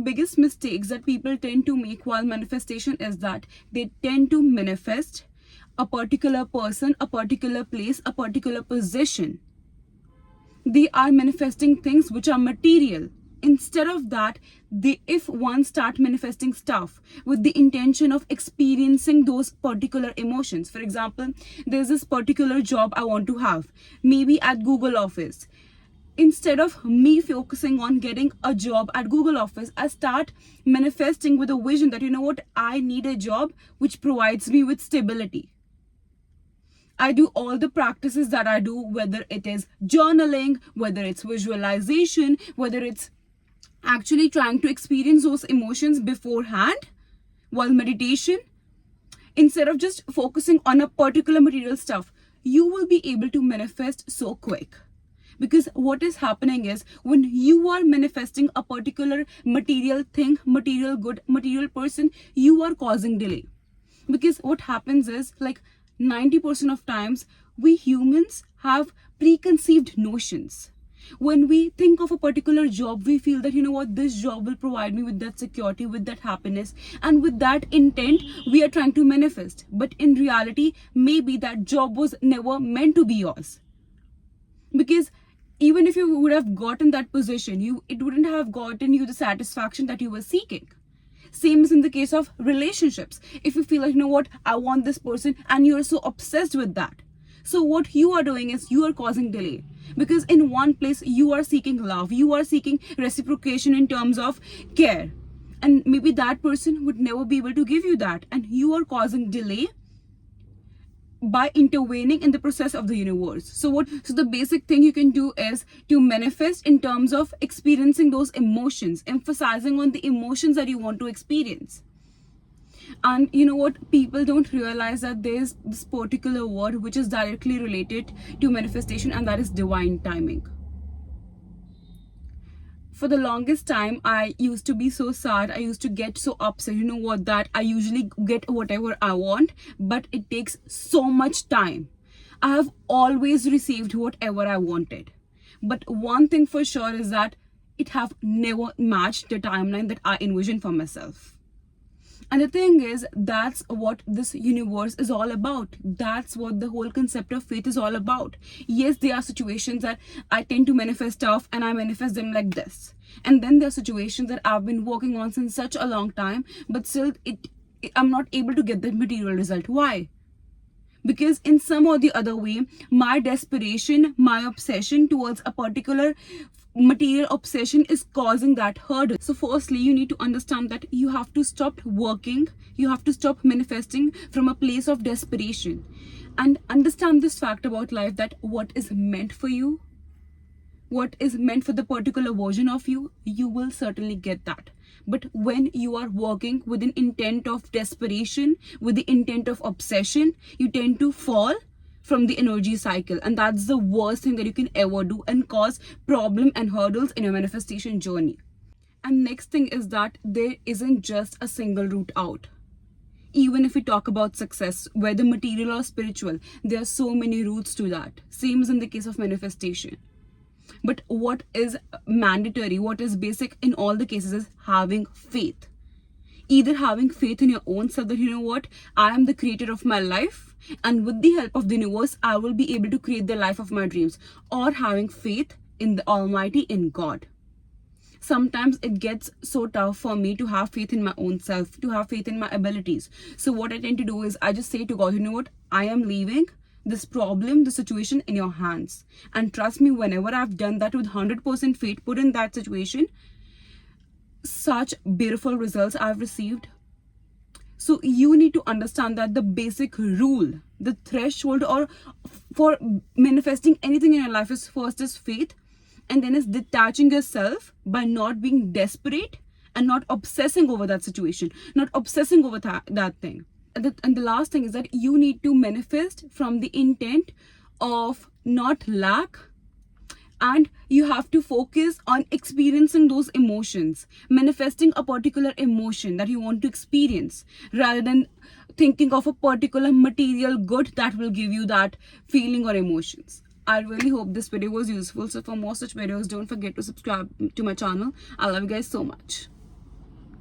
biggest mistakes that people tend to make while manifestation is that they tend to manifest a particular person, a particular place, a particular position. They are manifesting things which are material. Instead of that, if one start manifesting stuff with the intention of experiencing those particular emotions. For example, there's this particular job I want to have, maybe at Google office. Instead of me focusing on getting a job at Google office, I start manifesting with a vision that, you know what, I need a job which provides me with stability. I do all the practices that I do, whether it is journaling, whether it's visualization, whether it's actually trying to experience those emotions beforehand while meditation. Instead of just focusing on a particular material stuff, you will be able to manifest so quick. Because what is happening is, when you are manifesting a particular material thing, material good, material person, you are causing delay. Because what happens is, like 90% of times, we humans have preconceived notions. When we think of a particular job, we feel that, you know what, this job will provide me with that security, with that happiness, and with that intent, we are trying to manifest. But in reality, maybe that job was never meant to be yours. Because even if you would have gotten that position, it wouldn't have gotten you the satisfaction that you were seeking. Same is in the case of relationships. If you feel like, you know what, I want this person, and you're so obsessed with that, so what you are doing is you are causing delay. Because in one place you are seeking love, you are seeking reciprocation in terms of care, and maybe that person would never be able to give you that, and you are causing delay by intervening in the process of the universe. So the basic thing you can do is to manifest in terms of experiencing those emotions, emphasizing on the emotions that you want to experience. And you know what, people don't realize that there's this particular word which is directly related to manifestation, and that is divine timing. For the longest time, I used to be so sad. I used to get so upset. You know what, that I usually get whatever I want, but it takes so much time. I have always received whatever I wanted. But one thing for sure is that it have never matched the timeline that I envisioned for myself. And the thing is, that's what this universe is all about. That's what the whole concept of faith is all about. Yes, there are situations that I tend to manifest stuff, and I manifest them like this. And then there are situations that I've been working on since such a long time, but still I'm not able to get that material result. Why? Because in some or the other way, my desperation, my obsession towards a particular material obsession is causing that hurdle. So firstly, you need to understand that you have to stop working, you have to stop manifesting from a place of desperation, and understand this fact about life, that what is meant for you, what is meant for the particular version of you, you will certainly get that. But when you are working with an intent of desperation, with the intent of obsession, you tend to fall from the energy cycle, and that's the worst thing that you can ever do, and cause problem and hurdles in your manifestation journey. And next thing is that there isn't just a single route out. Even if we talk about success, whether material or spiritual, there are so many routes to that. Same as in the case of manifestation. But what is mandatory, what is basic in all the cases, is having faith. Either having faith in your own self, that you know what, I am the creator of my life, and with the help of the universe, I will be able to create the life of my dreams. Or having faith in the Almighty, in God. Sometimes it gets so tough for me to have faith in my own self, to have faith in my abilities. So what I tend to do is I just say to God, you know what, I am leaving this problem, the situation in your hands. And trust me, whenever I've done that with 100% faith put in that situation, such beautiful results I've received. So you need to understand that the basic rule, the threshold or for manifesting anything in your life is, first is faith, and then is detaching yourself by not being desperate and not obsessing over that situation, not obsessing over that thing. And the last thing is that you need to manifest from the intent of not lack, and you have to focus on experiencing those emotions, manifesting a particular emotion that you want to experience, rather than thinking of a particular material good that will give you that feeling or emotions. I really hope this video was useful. So for more such videos, don't forget to subscribe to my channel. I love you guys so much.